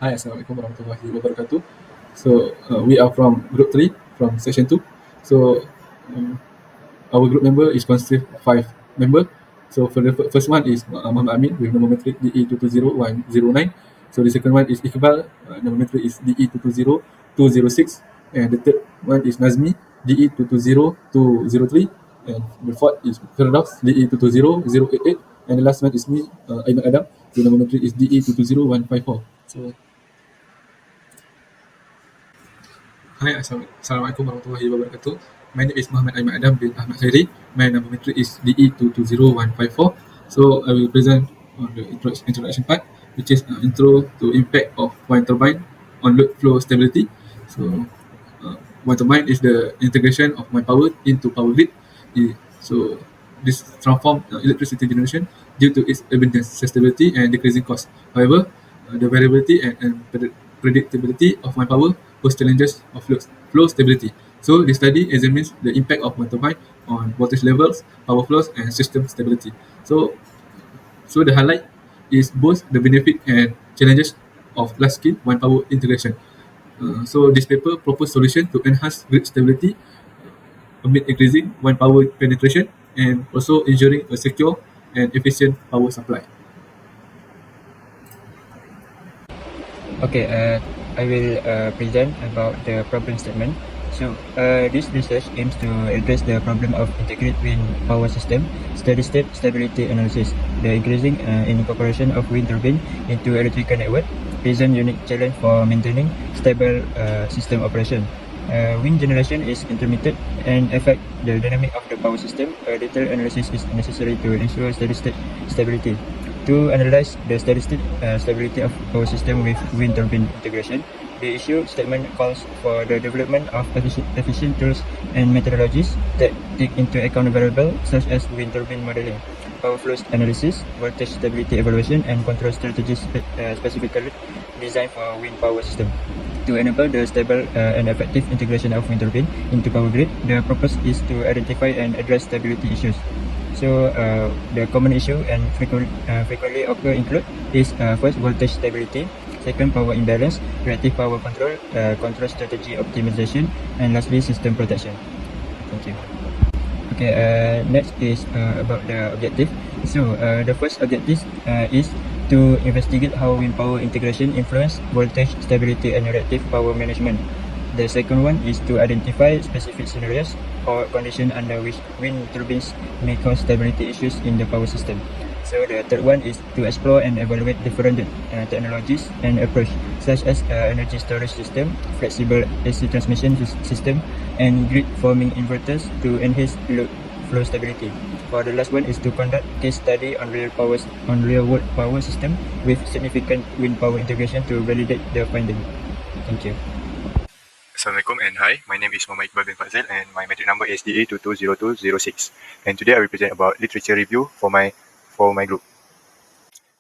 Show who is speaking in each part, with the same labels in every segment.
Speaker 1: Hi, Assalamualaikum warahmatullahi wabarakatuh. So, we are from Group 3, from Section 2. So, um, our group member is consist of 5 member. So, for the first one is Mohamad Amin with number metric DE220109. So, the second one is IQBAL, number metric is DE220206. And the third one is NAZMI, DE220203. And the fourth is FIRDAUS, DE220088. And the last one is me, Aiman Adam, the number metric is DE220154. So, Hi, Assalamualaikum warahmatullahi wabarakatuh. My name is Mohamad Adam bin Ahmad KHAIRI. My number metric is DE220154. So I will present on the introduction part, which is intro to impact of wind turbine on load flow stability. So wind turbine is the integration of wind power into power grid. So this transform electricity generation due to its abundant sustainability and decreasing cost. However, the variability and predictability of wind power pose challenges of flow stability. So the study examines the impact of wind turbine on voltage levels, power flows, and system stability. So the highlight is both the benefit and challenges of large-scale wind power integration. So this paper proposes solution to enhance grid stability amid increasing wind power penetration and also ensuring a secure and efficient power supply.
Speaker 2: Okay, I will present about the problem statement. So, this research aims to address the problem of integrated wind power system, steady-state stability analysis. The increasing incorporation of wind turbine into electrical network present unique challenge for maintaining stable system operation. Wind generation is intermittent and affect the dynamic of the power system. A detailed analysis is necessary to ensure steady-state stability. To analyze the steady-state stability of power system with wind turbine integration, the issue statement calls for the development of efficient tools and methodologies that take into account variables such as wind turbine modeling, power flows analysis, voltage stability evaluation, and control strategies specifically designed for wind power system. To enable the stable and effective integration of wind turbine into power grid, the purpose is to identify and address stability issues. So the common issue and frequently occur include is first voltage stability, second power imbalance, reactive power control, control strategy optimization, and lastly system protection. Thank you. Okay, next is about the objective. So the first objective is to investigate how wind power integration influence voltage stability and reactive power management. The second one is to identify specific scenarios or conditions under which wind turbines may cause stability issues in the power system. So the third one is to explore and evaluate different technologies and approach, such as energy storage system, flexible AC transmission system, and grid forming inverters to enhance load flow stability. For the last one is to conduct case study on real world power system with significant wind power integration to validate the finding. Thank you.
Speaker 3: Assalamualaikum and hi, my name is Mohamad bin FADZIL and my metric number is DA220206. And today I will present about literature review for my group.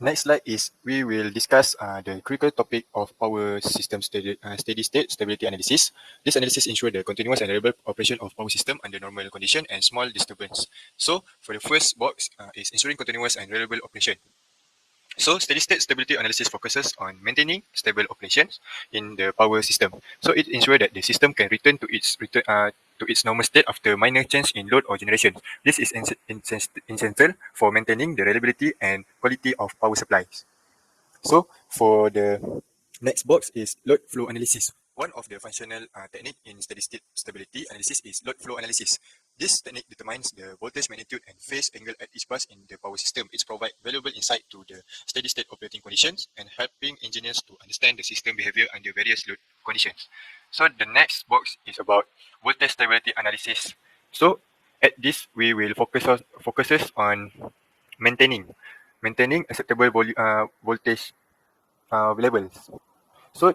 Speaker 3: Next slide is we will discuss the critical topic of power system steady state stability analysis. This analysis ensures the continuous and reliable operation of power system under normal condition and small disturbance. So for the first box is ensuring continuous and reliable operation. So steady-state stability analysis focuses on maintaining stable operations in the power system. So it ensures that the system can return to its normal state after minor change in load or generation. This is essential for maintaining the reliability and quality of power supplies. So for the next box is load flow analysis. One of the functional technique in steady-state stability analysis is load flow analysis. This technique determines the voltage magnitude and phase angle at each bus in the power system. It provides valuable insight to the steady-state operating conditions and helping engineers to understand the system behavior under various load conditions. So the next box is about voltage stability analysis. So at this we will focuses on maintaining acceptable voltage levels. So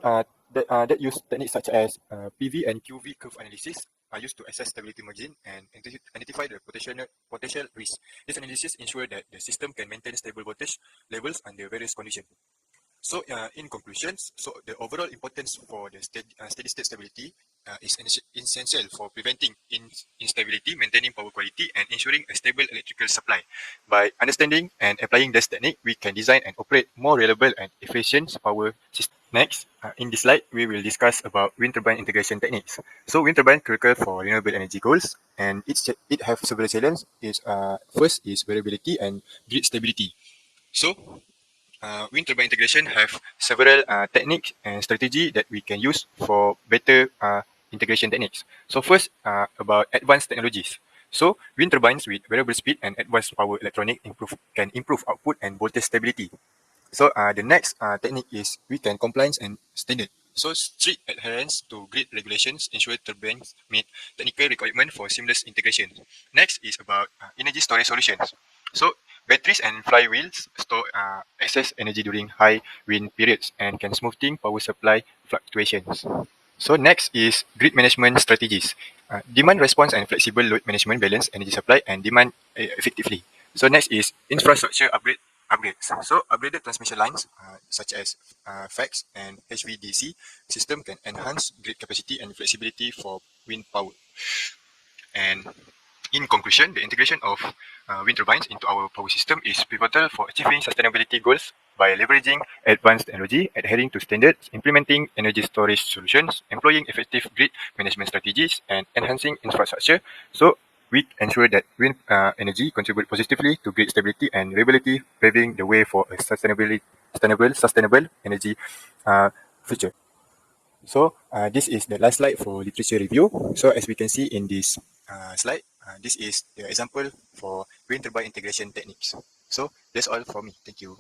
Speaker 3: that use techniques such as PV and QV curve analysis are used to assess stability margin and identify the potential risk. This analysis ensures that the system can maintain stable voltage levels under various conditions. So in conclusions, so the overall importance for the steady-state stability is essential for preventing instability, maintaining power quality, and ensuring a stable electrical supply. By understanding and applying this technique, we can design and operate more reliable and efficient power system. Next, in this slide, we will discuss about wind turbine integration techniques. So wind turbine critical for renewable energy goals, and it have several challenges. First is variability and grid stability. So wind turbine integration have several techniques and strategy that we can use for better integration techniques. So first, about advanced technologies. So wind turbines with variable speed and advanced power electronic can improve output and voltage stability. So the next technique is weekend compliance and standard. So strict adherence to grid regulations ensure turbines meet technical requirement for seamless integration. Next is about energy storage solutions. So batteries and flywheels store excess energy during high wind periods and can smoothing power supply fluctuations. So next is grid management strategies. Demand response and flexible load management balance energy supply and demand effectively. So next is infrastructure upgrades. So upgraded transmission lines such as FAX and HVDC system can enhance grid capacity and flexibility for wind power. And in conclusion, the integration of wind turbines into our power system is pivotal for achieving sustainability goals by leveraging advanced technology, adhering to standards, implementing energy storage solutions, employing effective grid management strategies, and enhancing infrastructure. So we ensure that wind energy contribute positively to grid stability and reliability, paving the way for a sustainable energy future. So this is the last slide for literature review. So as we can see in this slide, this is the example for wind turbine integration techniques. So that's all for me. Thank you.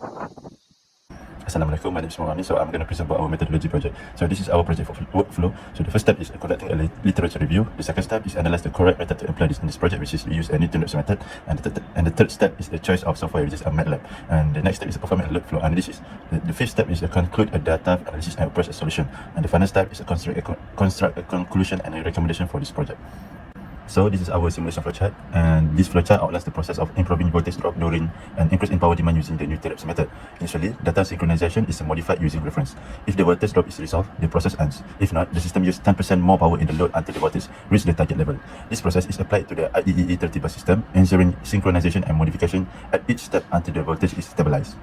Speaker 4: Assalamualaikum, my name is Mohamad. So I'm going to present about our methodology project. So this is our project for workflow. So the first step is conducting a literature review. The second step is analyze the correct method to apply this in this project, which is we use a NAZMI method. And the third step is the choice of software, which is MATLAB. And the next step is performing a load flow analysis. The fifth step is to conclude a data analysis and approach a solution. And the final step is to construct a conclusion and a recommendation for this project. So this is our simulation flowchart, and this flowchart outlines the process of improving voltage drop during an increase in power demand using the TOHID method. Initially, data synchronization is modified using reference. If the voltage drop is resolved, the process ends. If not, the system uses 10% more power in the load until the voltage reaches the target level. This process is applied to the IEEE 30 bus system, ensuring synchronization and modification at each step until the voltage is stabilized.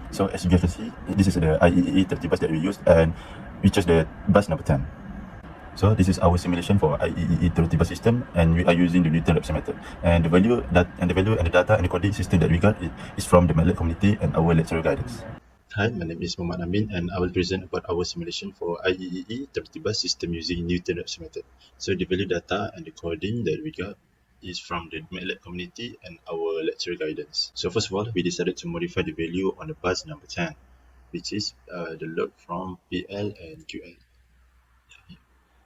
Speaker 4: So as you guys can see, this is the IEEE 30 bus that we used, and we chose the bus number 10. So this is our simulation for IEEE 30 bus system, and we are using the TOHID method. And the value and the data and the coding system that we got is from the MATLAB community and our lecturer guidance.
Speaker 5: Hi, my name is Mohamad Amin, and I will present about our simulation for IEEE 30 bus system using TOHID method. So the value data and the coding that we got is from the MATLAB community and our lecturer guidance. So first of all, we decided to modify the value on the bus number 10, which is the load from PL and QL.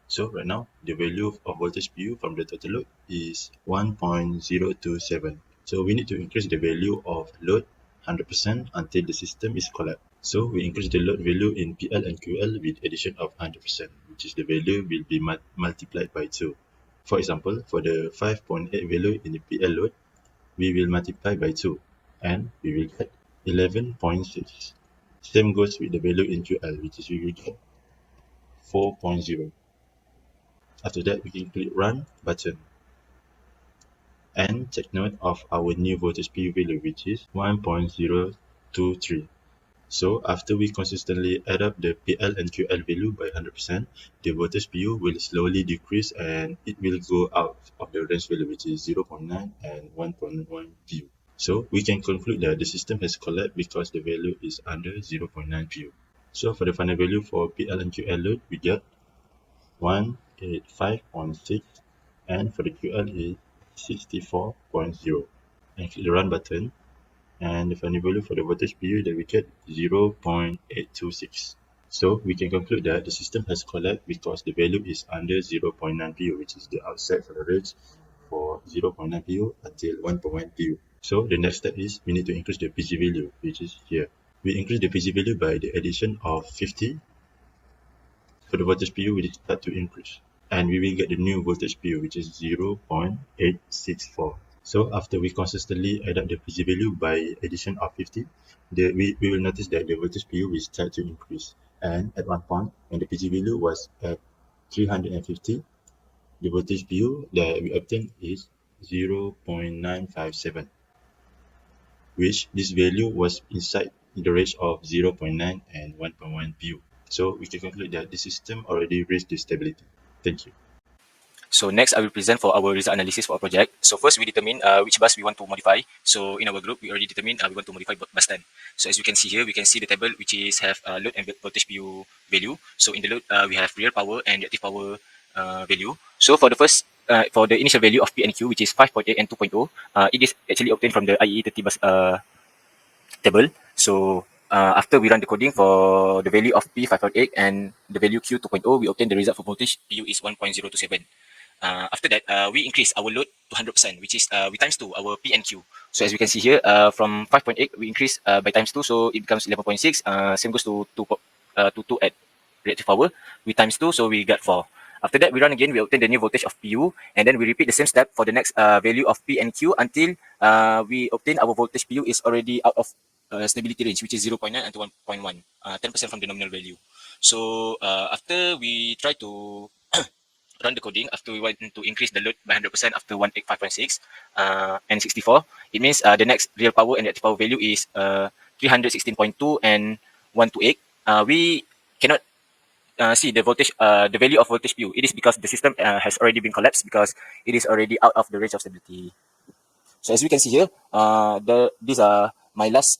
Speaker 5: So right now, the value of voltage PU from the total load is 1.027. So we need to increase the value of load 100% until the system is collapsed. So we increase the load value in PL and QL with addition of 100%, which is the value will be multiplied by 2. For example, for the 5.8 value in the PL load, we will multiply by 2 and we will get 11.6. Same goes with the value in QL, which is we will get 4.0. After that, we can click Run button and take note of our new voltage PU value, which is 1.023. So after we consistently add up the PL and QL value by 100%, the voltage PU will slowly decrease and it will go out of the range value, which is 0.9 and 1.1 PU. So we can conclude that the system has collapsed because the value is under 0.9 PU. So for the final value for PL and QL load, we get 185.6, and for the QL is 64.0. And click the Run button, and the final value for the voltage PU that we get 0.826. So we can conclude that the system has collapsed because the value is under 0.9 PU, which is the outside for the range for 0.9 PU until 1.1 PU. So the next step is we need to increase the PG value, which is here. We increase the PG value by the addition of 50. For the voltage PU, we start to increase, and we will get the new voltage PU, which is 0.864. So after we consistently add up the PG value by addition of 50, we will notice that the voltage PU will start to increase. And at one point, when the PG value was at 350, the voltage PU that we obtained is 0.957, which this value was inside the range of 0.9 and 1.1 PU. So we can conclude that the system already reached the stability. Thank you.
Speaker 6: So next, I will present for our result analysis for our project. So first, we determine which bus we want to modify. So in our group, we already determined we want to modify bus 10. So as you can see here, we can see the table which is have load and voltage PU value. So in the load, we have real power and reactive power value. So for the first, for the initial value of P and Q, which is 5.8 and 2.0, it is actually obtained from the IEE30 bus table. So after we run the coding for the value of P 5.8 and the value Q 2.0, we obtain the result for voltage PU is 1.027. After that, we increase our load to 100%, which is we times 2 our P and Q. So as we can see here, from 5.8 we increase by times 2, so it becomes 11.6. Same goes to 2 at reactive power. We times 2, so we got 4. After that, we run again, we obtain the new voltage of PU, and then we repeat the same step for the next value of P and Q until we obtain our voltage PU is already out of stability range, which is 0.9 and 1.1, 10% from the nominal value. So after we try to run the coding, after we want to increase the load by 100% after 185.6 and 64, it means the next real power and reactive power value is 316.2 and 128. We cannot see the voltage, the value of voltage PU. It is because the system has already been collapsed because it is already out of the range of stability. So as we can see here, these are my last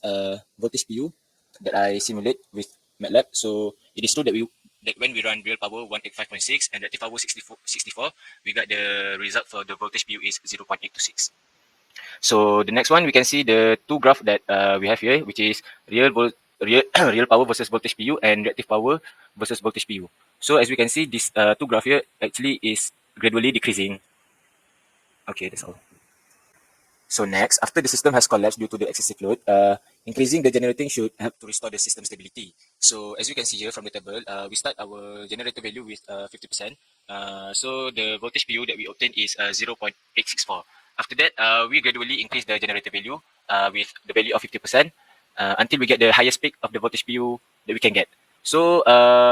Speaker 6: voltage PU that I simulate with MATLAB. So it is true that when we run real power 185.6 and reactive power 64, we got the result for the voltage PU is 0.826. So the next one, we can see the two graph that we have here, which is real power versus voltage PU and reactive power versus voltage PU. So as we can see, this two graph here actually is gradually decreasing. Okay, that's all. So next, after the system has collapsed due to the excessive load, increasing the generating should help to restore the system stability. So as you can see here from the table, we start our generator value with 50%. So the voltage PU that we obtain is 0.864. After that, we gradually increase the generator value with the value of 50% until we get the highest peak of the voltage PU that we can get. So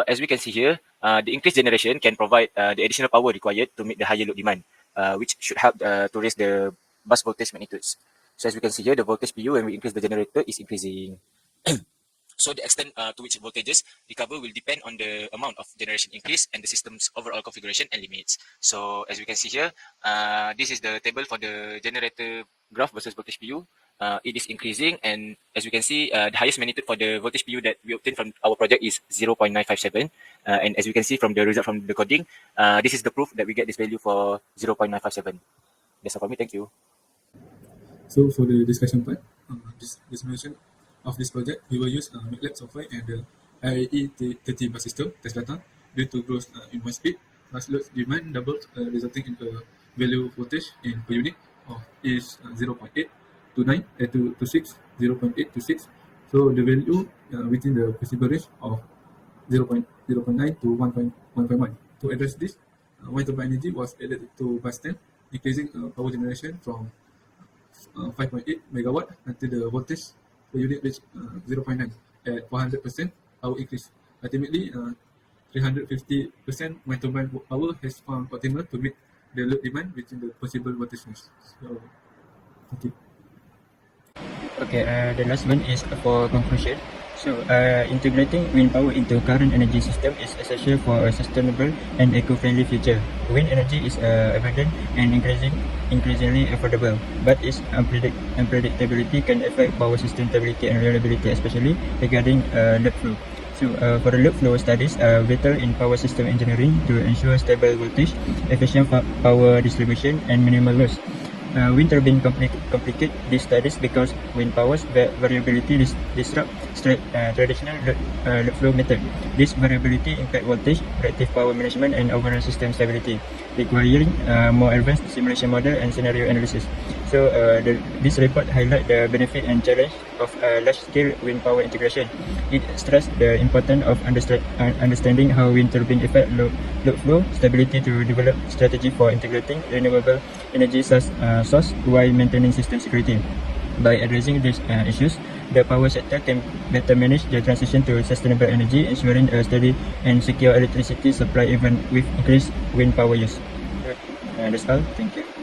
Speaker 6: as we can see here, the increased generation can provide the additional power required to meet the higher load demand, which should help to raise the bus voltage magnitudes. So as we can see here, the voltage PU when we increase the generator is increasing. So the extent to which voltages recover will depend on the amount of generation increase and the system's overall configuration and limits. So as we can see here, this is the table for the generator graph versus voltage PU. It is increasing, and as we can see, the highest magnitude for the voltage PU that we obtained from our project is 0.957. And as we can see from the result from the coding, this is the proof that we get this value for 0.957. That's all for me. Thank you.
Speaker 1: So for the discussion part, this simulation of this project, we will use MATLAB software and the IEE30 bus system test data due to growth in one speed. Bus load demand doubled, resulting in a value voltage in per unit of is 0.829 to 6, 0.826. So the value within the possible range of 0.9 to 1.1. To address this, wind turbine energy was added to bus 10, increasing power generation from 5.8 megawatt until the voltage per unit reached 0.9 at 400% power increase. Ultimately, 350% wind turbine power has found optimal to meet the load demand within the possible voltage range. So, thank you.
Speaker 2: Okay, the last one is for conclusion. So, integrating wind power into current energy system is essential for a sustainable and eco-friendly future. Wind energy is abundant and increasingly affordable, but its unpredictability can affect power system stability and reliability, especially regarding load flow. So, for the load flow studies are vital in power system engineering to ensure stable voltage, efficient power distribution, and minimal loss. Wind turbine complicate these studies because wind power's variability disrupt traditional load flow method. This variability impact voltage, reactive power management, and overall system stability, requiring more advanced simulation model and scenario analysis. So this report highlight the benefit and challenge of large-scale wind power integration. It stressed the importance of understanding how wind turbine affect load flow stability to develop strategy for integrating renewable energy source while maintaining system security. By addressing these issues, the power sector can better manage the transition to sustainable energy, ensuring a steady and secure electricity supply even with increased wind power use. That's all. Thank you.